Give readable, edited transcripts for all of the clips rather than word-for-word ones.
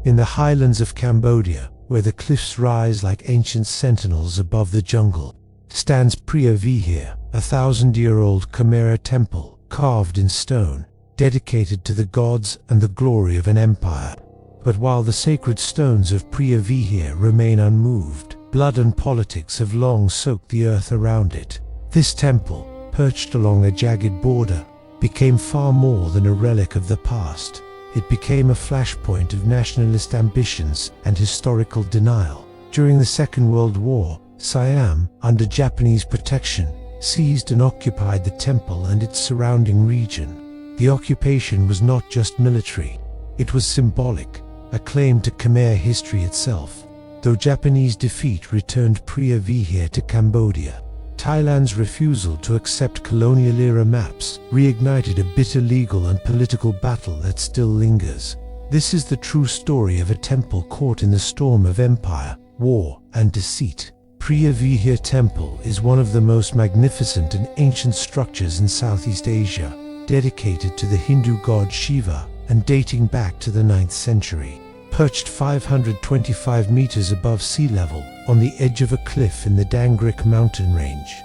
In the highlands of Cambodia, where the cliffs rise like ancient sentinels above the jungle, stands Preah Vihear, a 1,000-year-old Khmer temple carved in stone, dedicated to the gods and the glory of an empire. But while the sacred stones of Preah Vihear remain unmoved, blood and politics have long soaked the earth around it. This temple, perched along a jagged border, became far more than a relic of the past. It became a flashpoint of nationalist ambitions and historical denial. During the Second World War, Siam, under Japanese protection, seized and occupied the temple and its surrounding region. The occupation was not just military, it was symbolic, a claim to Khmer history itself. Though Japanese defeat returned Preah Vihear to Cambodia, Thailand's refusal to accept colonial-era maps reignited a bitter legal and political battle that still lingers. This is the true story of a temple caught in the storm of empire, war, and deceit. Preah Vihear Temple is one of the most magnificent and ancient structures in Southeast Asia, dedicated to the Hindu god Shiva and dating back to the 9th century. Perched 525 meters above sea level on the edge of a cliff in the Dangrik mountain range,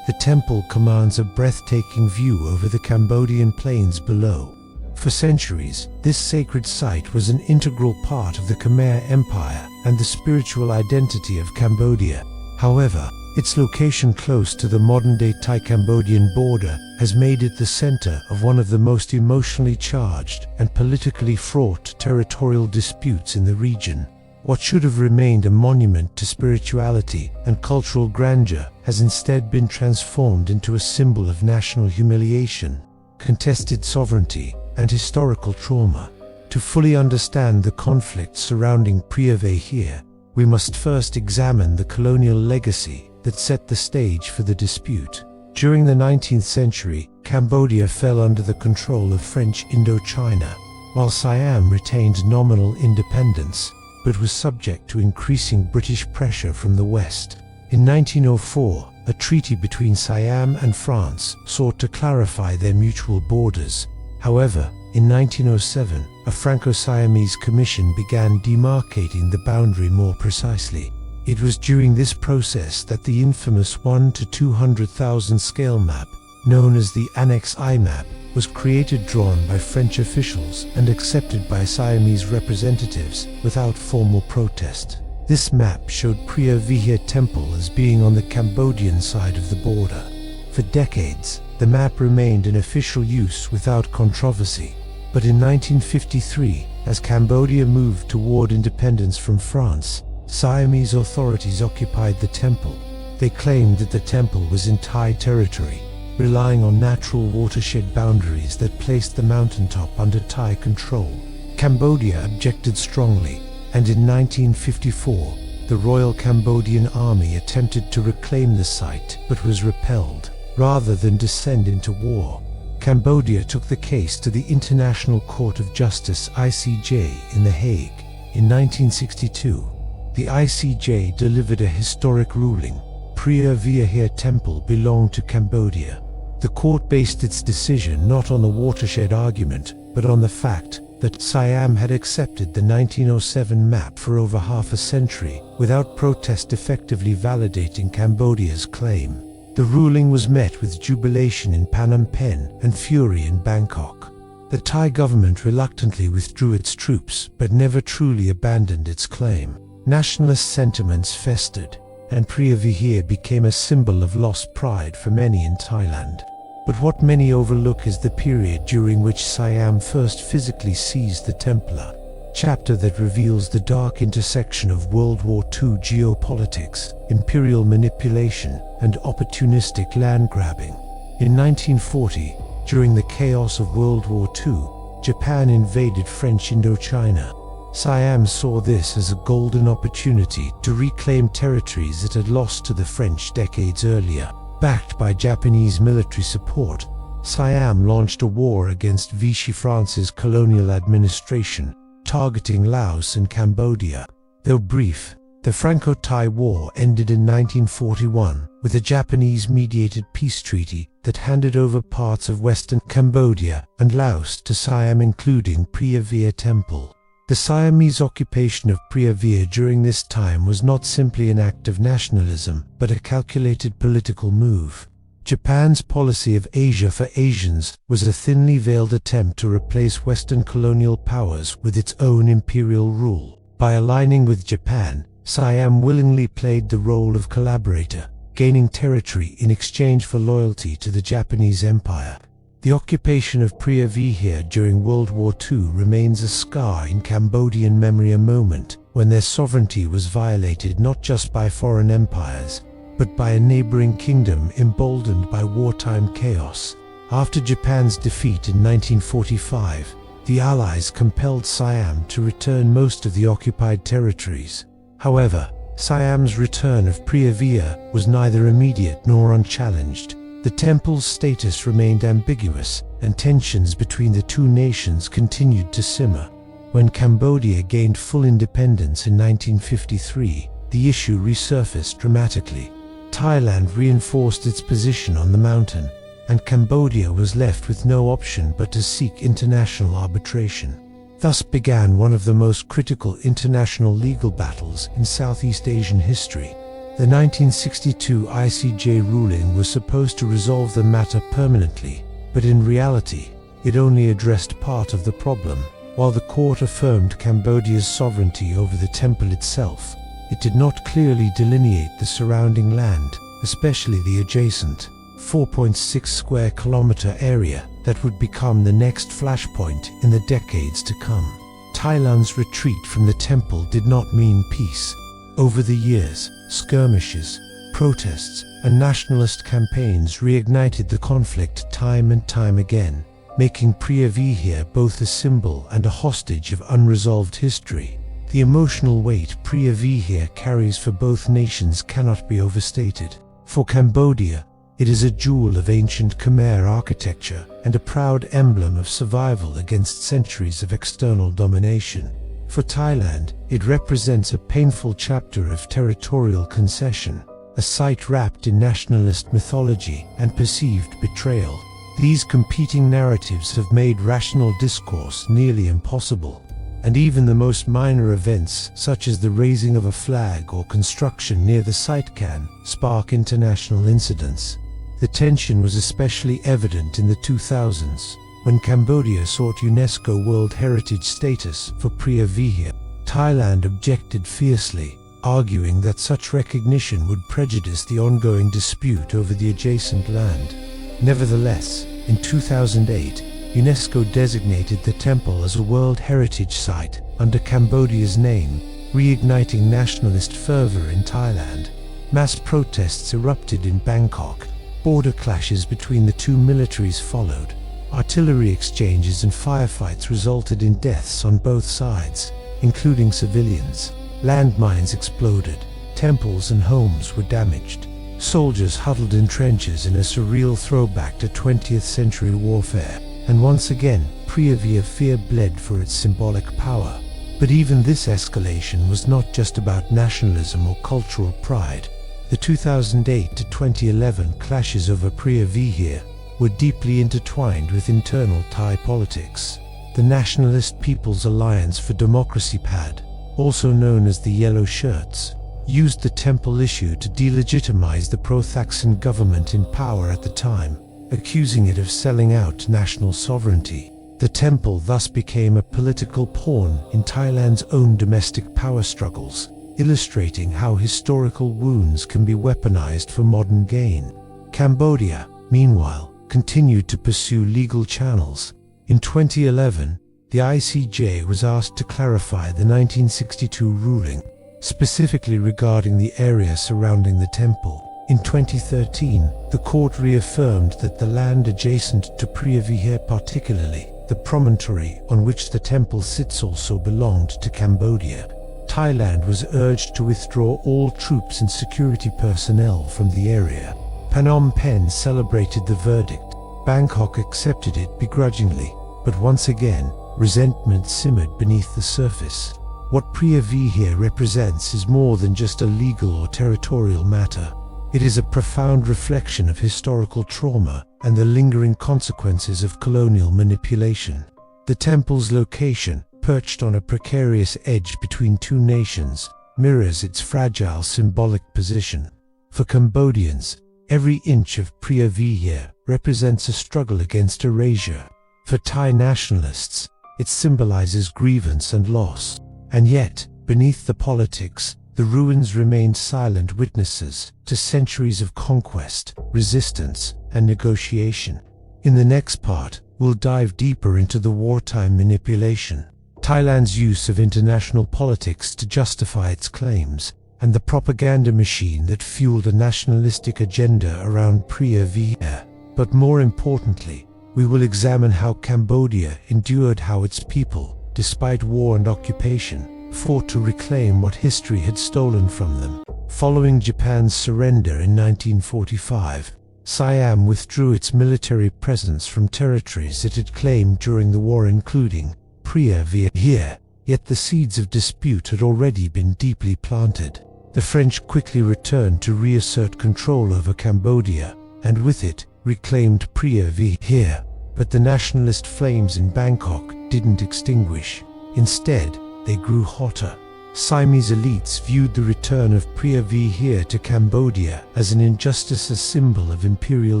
the temple commands a breathtaking view over the Cambodian plains below. For centuries, this sacred site was an integral part of the Khmer Empire and the spiritual identity of Cambodia. However, its location close to the modern-day Thai-Cambodian border has made it the center of one of the most emotionally charged and politically fraught territorial disputes in the region. What should have remained a monument to spirituality and cultural grandeur has instead been transformed into a symbol of national humiliation, contested sovereignty, and historical trauma. To fully understand the conflict surrounding Preah Vihear, we must first examine the colonial legacy that set the stage for the dispute. During the 19th century, Cambodia fell under the control of French Indochina, while Siam retained nominal independence, but was subject to increasing British pressure from the West. In 1904, a treaty between Siam and France sought to clarify their mutual borders. However, in 1907, a Franco-Siamese commission began demarcating the boundary more precisely. It was during this process that the infamous 1 to 200,000 scale map, known as the Annex I map, was created, drawn by French officials and accepted by Siamese representatives without formal protest. This map showed Preah Vihear Temple as being on the Cambodian side of the border. For decades, the map remained in official use without controversy. But in 1953, as Cambodia moved toward independence from France, Siamese authorities occupied the temple. They claimed that the temple was in Thai territory, relying on natural watershed boundaries that placed the mountaintop under Thai control. Cambodia objected strongly, and in 1954, the Royal Cambodian Army attempted to reclaim the site but was repelled. Rather than descend into war, Cambodia took the case to the International Court of Justice (ICJ) in The Hague. In 1962, the ICJ delivered a historic ruling. Preah Vihear Temple belonged to Cambodia. The court based its decision not on the watershed argument, but on the fact that Siam had accepted the 1907 map for over half a century without protest, effectively validating Cambodia's claim. The ruling was met with jubilation in Phnom Penh and fury in Bangkok. The Thai government reluctantly withdrew its troops but never truly abandoned its claim. Nationalist sentiments festered, and Preah Vihear became a symbol of lost pride for many in Thailand. But what many overlook is the period during which Siam first physically seized the temple, a chapter that reveals the dark intersection of World War II geopolitics, imperial manipulation, and opportunistic land grabbing. In 1940, during the chaos of World War II, Japan invaded French Indochina. Siam saw this as a golden opportunity to reclaim territories it had lost to the French decades earlier. Backed by Japanese military support, Siam launched a war against Vichy France's colonial administration, targeting Laos and Cambodia. Though brief, the Franco-Thai War ended in 1941 with a Japanese-mediated peace treaty that handed over parts of western Cambodia and Laos to Siam, including Preah Vihear Temple. The Siamese occupation of Preah Vihear during this time was not simply an act of nationalism, but a calculated political move. Japan's policy of Asia for Asians was a thinly veiled attempt to replace Western colonial powers with its own imperial rule. By aligning with Japan, Siam willingly played the role of collaborator, gaining territory in exchange for loyalty to the Japanese Empire. The occupation of Preah Vihear during World War II remains a scar in Cambodian memory, a moment when their sovereignty was violated not just by foreign empires, but by a neighboring kingdom emboldened by wartime chaos. After Japan's defeat in 1945, the Allies compelled Siam to return most of the occupied territories. However, Siam's return of Preah Vihear was neither immediate nor unchallenged. The temple's status remained ambiguous, and tensions between the two nations continued to simmer. When Cambodia gained full independence in 1953, the issue resurfaced dramatically. Thailand reinforced its position on the mountain, and Cambodia was left with no option but to seek international arbitration. Thus began one of the most critical international legal battles in Southeast Asian history. The 1962 ICJ ruling was supposed to resolve the matter permanently, but in reality, it only addressed part of the problem. While the court affirmed Cambodia's sovereignty over the temple itself, it did not clearly delineate the surrounding land, especially the adjacent 4.6 square kilometer area that would become the next flashpoint in the decades to come. Thailand's retreat from the temple did not mean peace. Over the years, skirmishes, protests, and nationalist campaigns reignited the conflict time and time again, making Preah Vihear both a symbol and a hostage of unresolved history. The emotional weight Preah Vihear carries for both nations cannot be overstated. For Cambodia, it is a jewel of ancient Khmer architecture and a proud emblem of survival against centuries of external domination. For Thailand, it represents a painful chapter of territorial concession, a site wrapped in nationalist mythology and perceived betrayal. These competing narratives have made rational discourse nearly impossible, and even the most minor events, such as the raising of a flag or construction near the site, can spark international incidents. The tension was especially evident in the 2000s, when Cambodia sought UNESCO World Heritage status for Preah Vihear. Thailand objected fiercely, arguing that such recognition would prejudice the ongoing dispute over the adjacent land. Nevertheless, in 2008, UNESCO designated the temple as a World Heritage Site under Cambodia's name, reigniting nationalist fervor in Thailand. Mass protests erupted in Bangkok. Border clashes between the two militaries followed. Artillery exchanges and firefights resulted in deaths on both sides, including civilians. Landmines exploded. Temples and homes were damaged. Soldiers huddled in trenches in a surreal throwback to 20th century warfare. And once again, Preah Vihear bled for its symbolic power. But even this escalation was not just about nationalism or cultural pride. The 2008 to 2011 clashes over Preah Vihear were deeply intertwined with internal Thai politics. The Nationalist People's Alliance for Democracy PAD, also known as the Yellow Shirts, used the temple issue to delegitimize the pro-Thaksin government in power at the time, accusing it of selling out national sovereignty. The temple thus became a political pawn in Thailand's own domestic power struggles, illustrating how historical wounds can be weaponized for modern gain. Cambodia, meanwhile, continued to pursue legal channels. In 2011, the ICJ was asked to clarify the 1962 ruling, specifically regarding the area surrounding the temple. In 2013, the court reaffirmed that the land adjacent to Preah Vihear, particularly the promontory on which the temple sits, also belonged to Cambodia. Thailand was urged to withdraw all troops and security personnel from the area. Phnom Penh celebrated the verdict. Bangkok accepted it begrudgingly, but once again, resentment simmered beneath the surface. What Preah Vihear represents is more than just a legal or territorial matter. It is a profound reflection of historical trauma and the lingering consequences of colonial manipulation. The temple's location, perched on a precarious edge between two nations, mirrors its fragile symbolic position. For Cambodians, every inch of Preah Vihear represents a struggle against erasure. For Thai nationalists, it symbolizes grievance and loss. And yet, beneath the politics, the ruins remained silent witnesses to centuries of conquest, resistance, and negotiation. In the next part, we'll dive deeper into the wartime manipulation, Thailand's use of international politics to justify its claims, and the propaganda machine that fueled a nationalistic agenda around Preah Vihear. But more importantly, we will examine how Cambodia endured, how its people, despite war and occupation, fought to reclaim what history had stolen from them. Following Japan's surrender in 1945, Siam withdrew its military presence from territories it had claimed during the war, including Preah Vihear. Yet the seeds of dispute had already been deeply planted. The French quickly returned to reassert control over Cambodia, and with it, reclaimed Preah Vihear. But the nationalist flames in Bangkok didn't extinguish. Instead, they grew hotter. Siamese elites viewed the return of Preah Vihear to Cambodia as an injustice, a symbol of imperial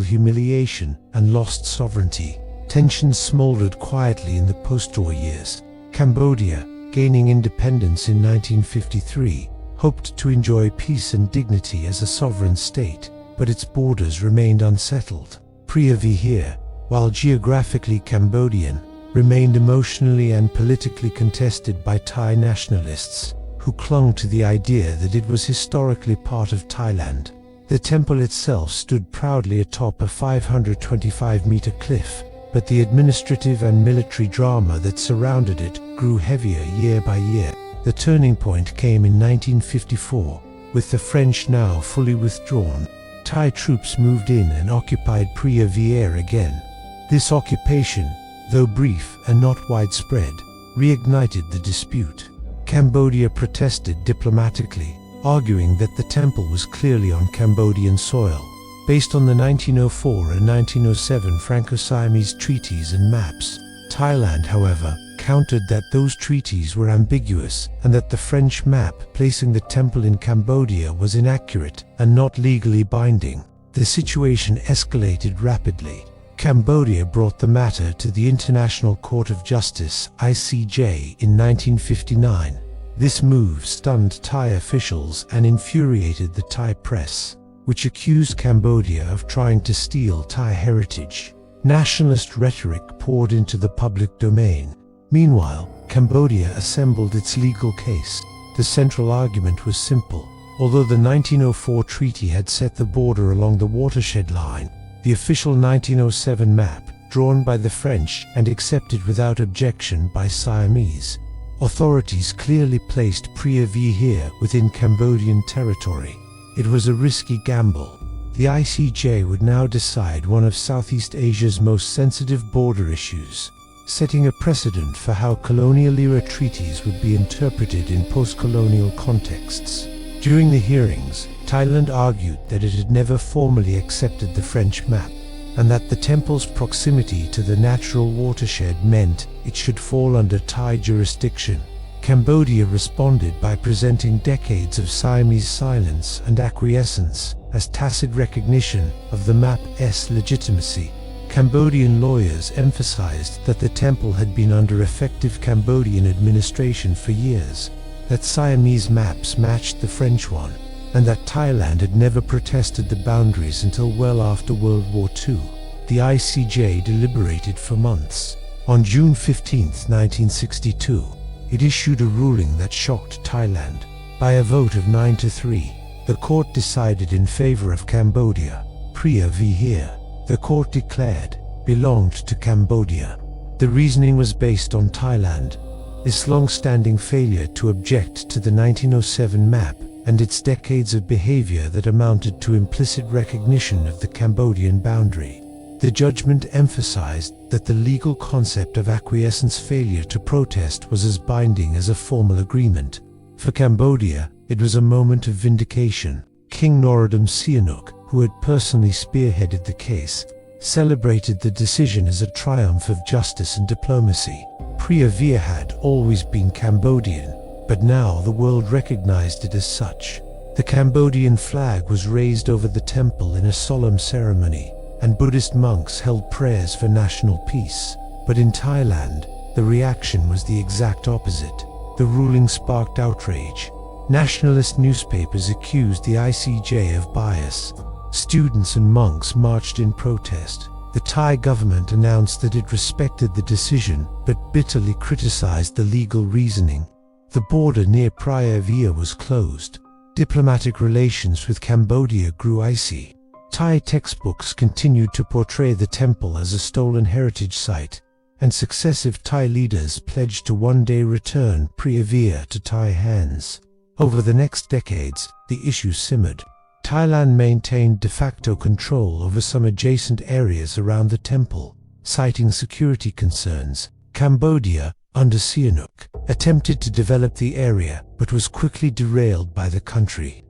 humiliation and lost sovereignty. Tensions smoldered quietly in the post-war years. Cambodia, gaining independence in 1953, hoped to enjoy peace and dignity as a sovereign state, but its borders remained unsettled. Preah Vihear, while geographically Cambodian, remained emotionally and politically contested by Thai nationalists, who clung to the idea that it was historically part of Thailand. The temple itself stood proudly atop a 525-meter cliff, but the administrative and military drama that surrounded it grew heavier year by year. The turning point came in 1954, with the French now fully withdrawn. Thai troops moved in and occupied Preah Vihear again. This occupation, though brief and not widespread, reignited the dispute. Cambodia protested diplomatically, arguing that the temple was clearly on Cambodian soil, based on the 1904 and 1907 Franco-Siamese treaties and maps. Thailand, however, countered that those treaties were ambiguous and that the French map placing the temple in Cambodia was inaccurate and not legally binding. The situation escalated rapidly. Cambodia brought the matter to the International Court of Justice (ICJ) in 1959. This move stunned Thai officials and infuriated the Thai press, which accused Cambodia of trying to steal Thai heritage. Nationalist rhetoric poured into the public domain. Meanwhile, Cambodia assembled its legal case. The central argument was simple. Although the 1904 treaty had set the border along the watershed line, the official 1907 map, drawn by the French and accepted without objection by Siamese authorities, clearly placed Preah Vihear within Cambodian territory. It was a risky gamble. The ICJ would now decide one of Southeast Asia's most sensitive border issues, setting a precedent for how colonial-era treaties would be interpreted in post-colonial contexts. During the hearings, Thailand argued that it had never formally accepted the French map, and that the temple's proximity to the natural watershed meant it should fall under Thai jurisdiction. Cambodia responded by presenting decades of Siamese silence and acquiescence as tacit recognition of the map's legitimacy. Cambodian lawyers emphasized that the temple had been under effective Cambodian administration for years, that Siamese maps matched the French one, and that Thailand had never protested the boundaries until well after World War II. The ICJ deliberated for months. On June 15, 1962, it issued a ruling that shocked Thailand. By a vote of 9-3, the court decided in favor of Cambodia. Preah Vihear, the court declared, belonged to Cambodia. The reasoning was based on Thailand, its long-standing failure to object to the 1907 map, and its decades of behavior that amounted to implicit recognition of the Cambodian boundary. The judgment emphasized that the legal concept of acquiescence failure to protest was as binding as a formal agreement. For Cambodia, it was a moment of vindication. King Norodom Sihanouk, who had personally spearheaded the case, celebrated the decision as a triumph of justice and diplomacy. Preah Vihear had always been Cambodian, but now the world recognized it as such. The Cambodian flag was raised over the temple in a solemn ceremony, and Buddhist monks held prayers for national peace. But in Thailand, the reaction was the exact opposite. The ruling sparked outrage. Nationalist newspapers accused the ICJ of bias. Students and monks marched in protest. The Thai government announced that it respected the decision, but bitterly criticized the legal reasoning. The border near Preah Vihear was closed. Diplomatic relations with Cambodia grew icy. Thai textbooks continued to portray the temple as a stolen heritage site, and successive Thai leaders pledged to one day return Preah Vihear to Thai hands. Over the next decades, the issue simmered. Thailand maintained de facto control over some adjacent areas around the temple, citing security concerns. Cambodia, under Sihanouk, attempted to develop the area but was quickly derailed by the country's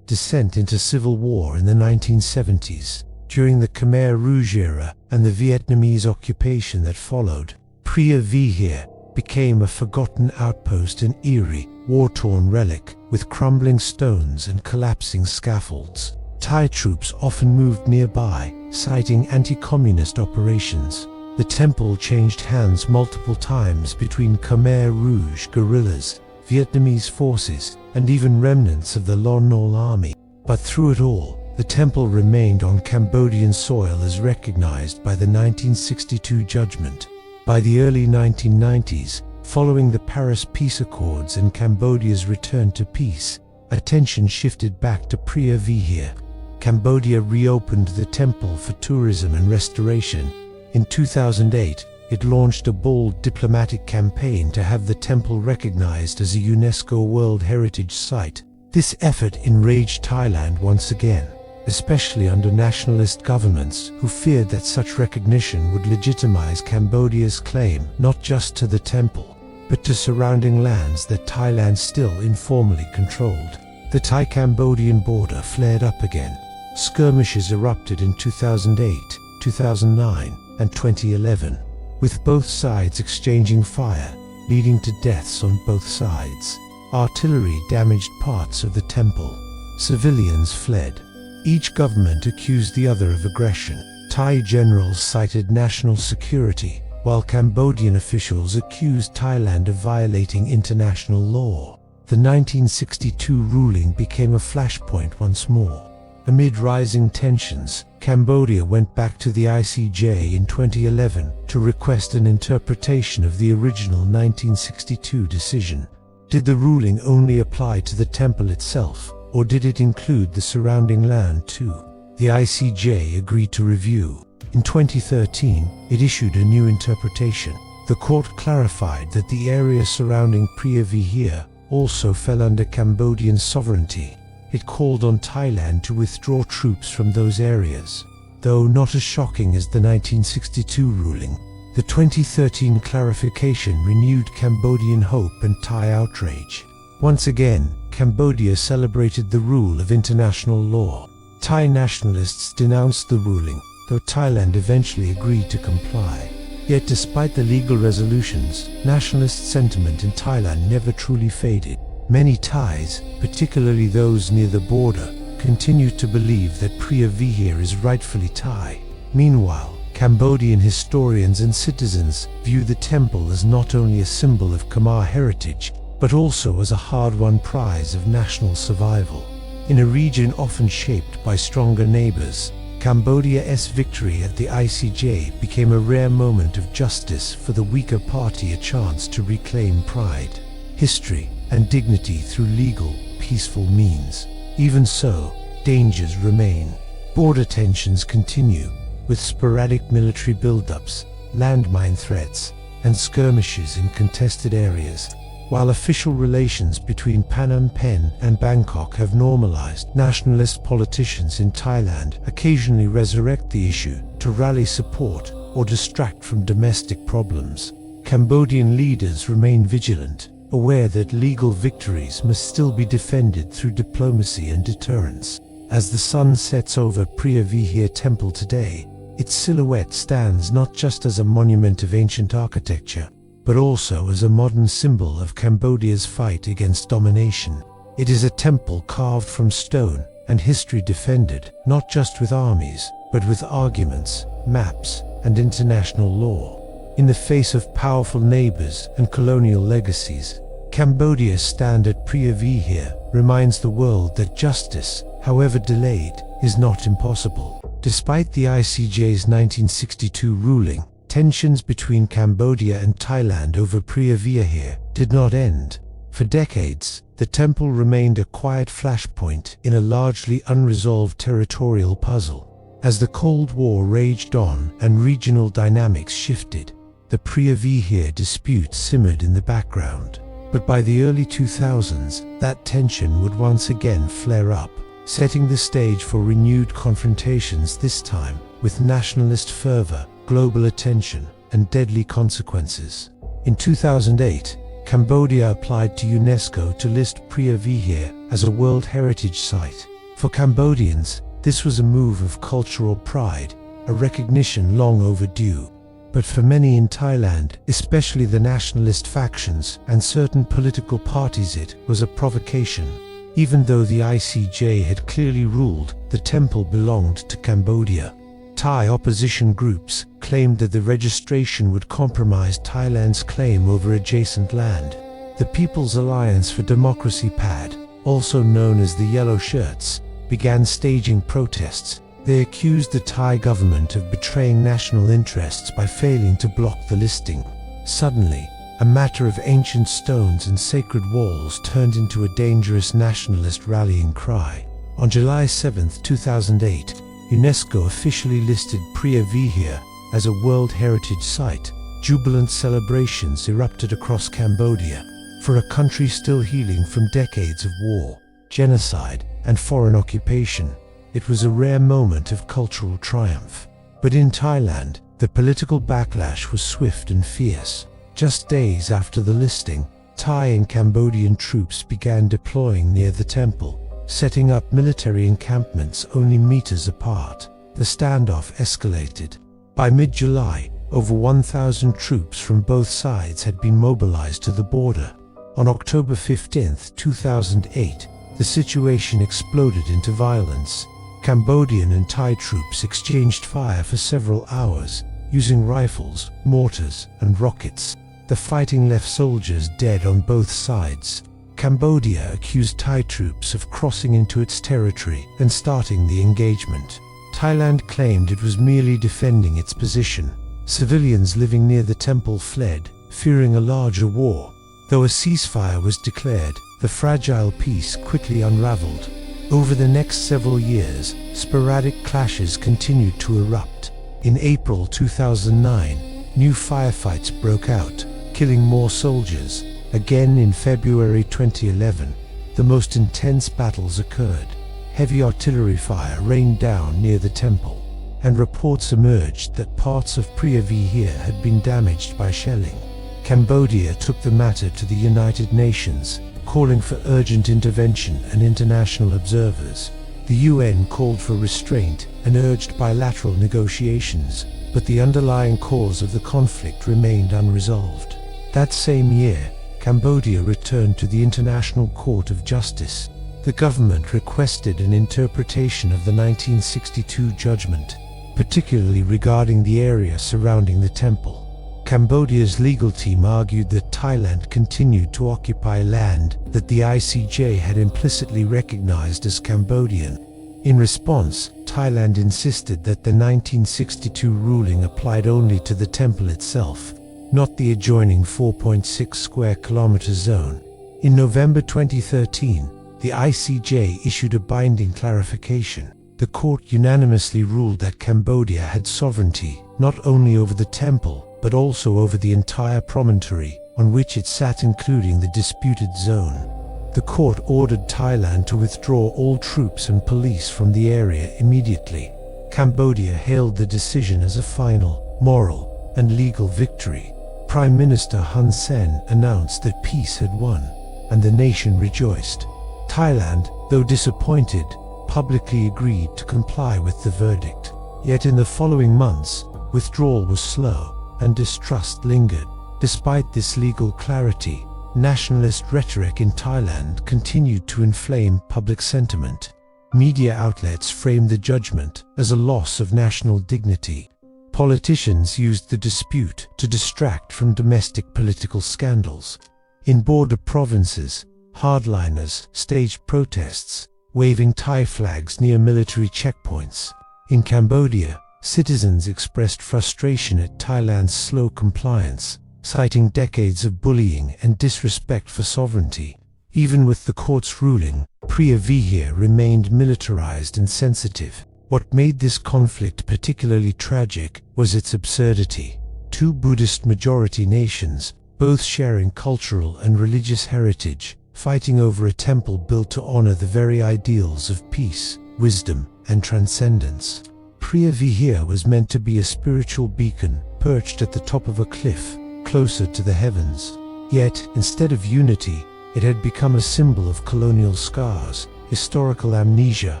descent into civil war in the 1970s. During the Khmer Rouge era and the Vietnamese occupation that followed, Preah Vihear became a forgotten outpost, an eerie, war-torn relic with crumbling stones and collapsing scaffolds. Thai troops often moved nearby, citing anti-communist operations. The temple changed hands multiple times between Khmer Rouge guerrillas, Vietnamese forces, and even remnants of the Lon Nol army. But through it all, the temple remained on Cambodian soil as recognized by the 1962 judgment. By the early 1990s, following the Paris Peace Accords and Cambodia's return to peace, attention shifted back to Preah Vihear. Cambodia reopened the temple for tourism and restoration. In 2008, it launched a bold diplomatic campaign to have the temple recognized as a UNESCO World Heritage Site. This effort enraged Thailand once again, especially under nationalist governments who feared that such recognition would legitimize Cambodia's claim not just to the temple, but to surrounding lands that Thailand still informally controlled. The Thai-Cambodian border flared up again. Skirmishes erupted in 2008, 2009, and 2011, with both sides exchanging fire, leading to deaths on both sides. Artillery damaged parts of the temple. Civilians fled. Each government accused the other of aggression. Thai generals cited national security, while Cambodian officials accused Thailand of violating international law. The 1962 ruling became a flashpoint once more. Amid rising tensions, Cambodia went back to the ICJ in 2011 to request an interpretation of the original 1962 decision. Did the ruling only apply to the temple itself, or did it include the surrounding land too? The ICJ agreed to review. In 2013, it issued a new interpretation. The court clarified that the area surrounding Preah Vihear also fell under Cambodian sovereignty. It called on Thailand to withdraw troops from those areas. Though not as shocking as the 1962 ruling, the 2013 clarification renewed Cambodian hope and Thai outrage. Once again, Cambodia celebrated the rule of international law. Thai nationalists denounced the ruling, though Thailand eventually agreed to comply. Yet despite the legal resolutions, nationalist sentiment in Thailand never truly faded. Many Thais, particularly those near the border, continue to believe that Preah Vihear is rightfully Thai. Meanwhile, Cambodian historians and citizens view the temple as not only a symbol of Khmer heritage, but also as a hard-won prize of national survival. In a region often shaped by stronger neighbors, Cambodia's victory at the ICJ became a rare moment of justice for the weaker party, a chance to reclaim pride, history, and dignity through legal, peaceful means. Even so, dangers remain. Border tensions continue, with sporadic military buildups, landmine threats, and skirmishes in contested areas. While official relations between Phnom Penh and Bangkok have normalized, nationalist politicians in Thailand occasionally resurrect the issue to rally support or distract from domestic problems. Cambodian leaders remain vigilant, aware that legal victories must still be defended through diplomacy and deterrence. As the sun sets over Preah Vihear Temple today, its silhouette stands not just as a monument of ancient architecture, but also as a modern symbol of Cambodia's fight against domination. It is a temple carved from stone and history defended, not just with armies, but with arguments, maps, and international law. In the face of powerful neighbors and colonial legacies, Cambodia's stand at Preah Vihear reminds the world that justice, however delayed, is not impossible. Despite the ICJ's 1962 ruling, tensions between Cambodia and Thailand over Preah Vihear did not end. For decades, the temple remained a quiet flashpoint in a largely unresolved territorial puzzle. As the Cold War raged on and regional dynamics shifted, the Preah Vihear dispute simmered in the background. But by the early 2000s, that tension would once again flare up, setting the stage for renewed confrontations, this time with nationalist fervor, global attention, and deadly consequences. In 2008, Cambodia applied to UNESCO to list Preah Vihear as a World Heritage Site. For Cambodians, this was a move of cultural pride, a recognition long overdue. But for many in Thailand, especially the nationalist factions and certain political parties, it was a provocation. Even though the ICJ had clearly ruled the temple belonged to Cambodia, Thai opposition groups claimed that the registration would compromise Thailand's claim over adjacent land. The People's Alliance for Democracy (PAD), also known as the Yellow Shirts, began staging protests. They accused the Thai government of betraying national interests by failing to block the listing. Suddenly, a matter of ancient stones and sacred walls turned into a dangerous nationalist rallying cry. On July 7, 2008, UNESCO officially listed Preah Vihear as a World Heritage Site. Jubilant celebrations erupted across Cambodia. For a country still healing from decades of war, genocide, and foreign occupation, it was a rare moment of cultural triumph. But in Thailand, the political backlash was swift and fierce. Just days after the listing, Thai and Cambodian troops began deploying near the temple, setting up military encampments only meters apart. The standoff escalated. By mid-July, over 1,000 troops from both sides had been mobilized to the border. On October 15, 2008, the situation exploded into violence. Cambodian and Thai troops exchanged fire for several hours, using rifles, mortars, and rockets. The fighting left soldiers dead on both sides. Cambodia accused Thai troops of crossing into its territory and starting the engagement. Thailand claimed it was merely defending its position. Civilians living near the temple fled, fearing a larger war. Though a ceasefire was declared, the fragile peace quickly unraveled. Over the next several years, sporadic clashes continued to erupt. In April 2009, new firefights broke out, killing more soldiers. Again in February 2011, the most intense battles occurred. Heavy artillery fire rained down near the temple, and reports emerged that parts of Preah Vihear had been damaged by shelling. Cambodia took the matter to the United Nations, calling for urgent intervention and international observers. The UN called for restraint and urged bilateral negotiations, but the underlying cause of the conflict remained unresolved. That same year, Cambodia returned to the International Court of Justice. The government requested an interpretation of the 1962 judgment, particularly regarding the area surrounding the temple. Cambodia's legal team argued that Thailand continued to occupy land that the ICJ had implicitly recognized as Cambodian. In response, Thailand insisted that the 1962 ruling applied only to the temple itself, not the adjoining 4.6 square kilometer zone. In November 2013, the ICJ issued a binding clarification. The court unanimously ruled that Cambodia had sovereignty not only over the temple, but also over the entire promontory on which it sat, including the disputed zone. The court ordered Thailand to withdraw all troops and police from the area immediately. Cambodia hailed the decision as a final, moral, and legal victory. Prime Minister Hun Sen announced that peace had won, and the nation rejoiced. Thailand, though disappointed, publicly agreed to comply with the verdict. Yet in the following months, withdrawal was slow, and distrust lingered. Despite this legal clarity, nationalist rhetoric in Thailand continued to inflame public sentiment. Media outlets framed the judgment as a loss of national dignity. Politicians used the dispute to distract from domestic political scandals. In border provinces, hardliners staged protests, waving Thai flags near military checkpoints. In Cambodia, citizens expressed frustration at Thailand's slow compliance, citing decades of bullying and disrespect for sovereignty. Even with the court's ruling, Preah Vihear remained militarized and sensitive. What made this conflict particularly tragic was its absurdity. Two Buddhist-majority nations, both sharing cultural and religious heritage, fighting over a temple built to honor the very ideals of peace, wisdom, and transcendence. Preah Vihear was meant to be a spiritual beacon perched at the top of a cliff, closer to the heavens. Yet, instead of unity, it had become a symbol of colonial scars, historical amnesia,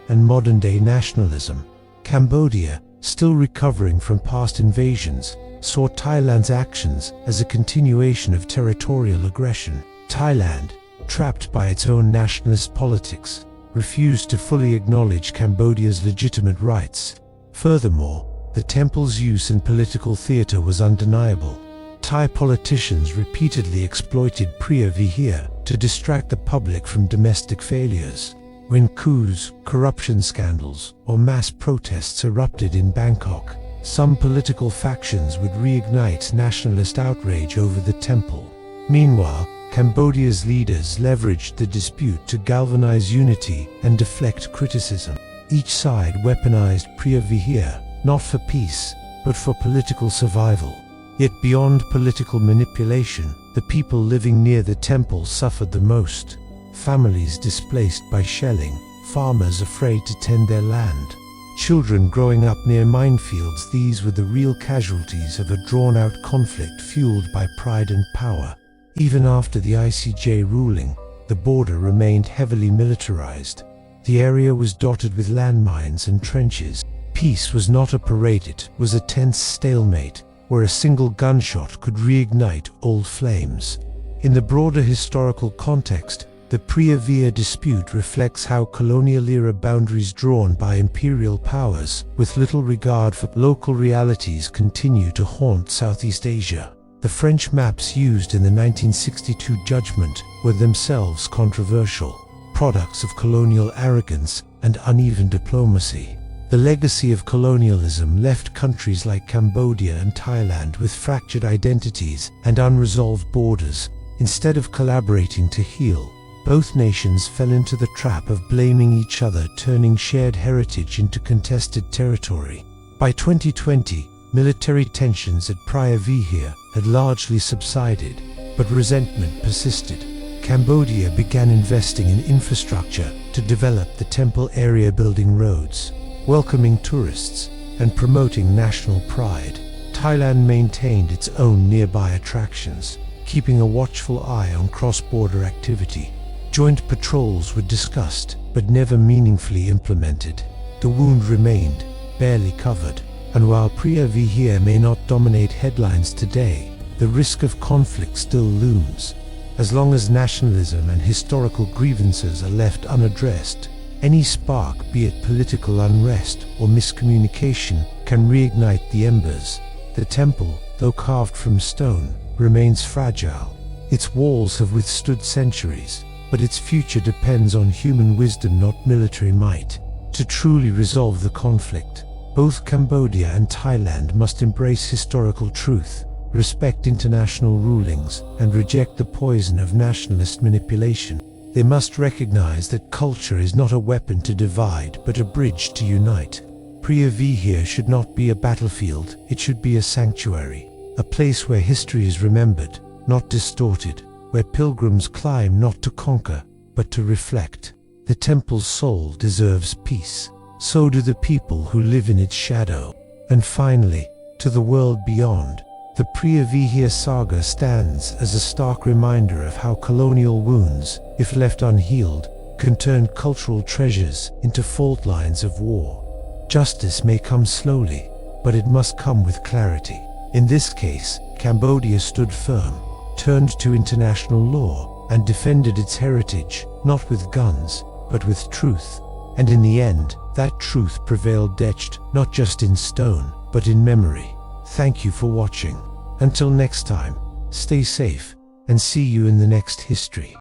and modern-day nationalism. Cambodia, still recovering from past invasions, saw Thailand's actions as a continuation of territorial aggression. Thailand, trapped by its own nationalist politics, refused to fully acknowledge Cambodia's legitimate rights. Furthermore, the temple's use in political theater was undeniable. Thai politicians repeatedly exploited Preah Vihear to distract the public from domestic failures. When coups, corruption scandals, or mass protests erupted in Bangkok, some political factions would reignite nationalist outrage over the temple. Meanwhile, Cambodia's leaders leveraged the dispute to galvanize unity and deflect criticism. Each side weaponized Preah Vihear, not for peace, but for political survival. Yet beyond political manipulation, the people living near the temple suffered the most. Families displaced by shelling, farmers afraid to tend their land, children growing up near minefields. These were the real casualties of a drawn-out conflict fueled by pride and power. Even after the ICJ ruling, the border remained heavily militarized. The area was dotted with landmines and trenches. Peace was not a parade, it was a tense stalemate, where a single gunshot could reignite old flames. In the broader historical context, the Preah Vihear dispute reflects how colonial-era boundaries drawn by imperial powers, with little regard for local realities, continue to haunt Southeast Asia. The French maps used in the 1962 judgment were themselves controversial, products of colonial arrogance and uneven diplomacy. The legacy of colonialism left countries like Cambodia and Thailand with fractured identities and unresolved borders. Instead of collaborating to heal, both nations fell into the trap of blaming each other, turning shared heritage into contested territory. By 2020, military tensions at Preah Vihear had largely subsided, but resentment persisted. Cambodia began investing in infrastructure to develop the temple area, building roads, welcoming tourists, and promoting national pride. Thailand maintained its own nearby attractions, keeping a watchful eye on cross-border activity. Joint patrols were discussed, but never meaningfully implemented. The wound remained, barely covered, and while Preah Vihear may not dominate headlines today, the risk of conflict still looms. As long as nationalism and historical grievances are left unaddressed, any spark, be it political unrest or miscommunication, can reignite the embers. The temple, though carved from stone, remains fragile. Its walls have withstood centuries, but its future depends on human wisdom, not military might. To truly resolve the conflict, both Cambodia and Thailand must embrace historical truth, respect international rulings, and reject the poison of nationalist manipulation. They must recognize that culture is not a weapon to divide, but a bridge to unite. Preah Vihear should not be a battlefield, it should be a sanctuary, a place where history is remembered, not distorted, where pilgrims climb not to conquer, but to reflect. The temple's soul deserves peace. So do the people who live in its shadow. And finally, to the world beyond, the Preah Vihear saga stands as a stark reminder of how colonial wounds, if left unhealed, can turn cultural treasures into fault lines of war. Justice may come slowly, but it must come with clarity. In this case, Cambodia stood firm, turned to international law, and defended its heritage, not with guns, but with truth. And in the end, that truth prevailed, etched not just in stone, but in memory. Thank you for watching. Until next time, stay safe, and see you in the next history.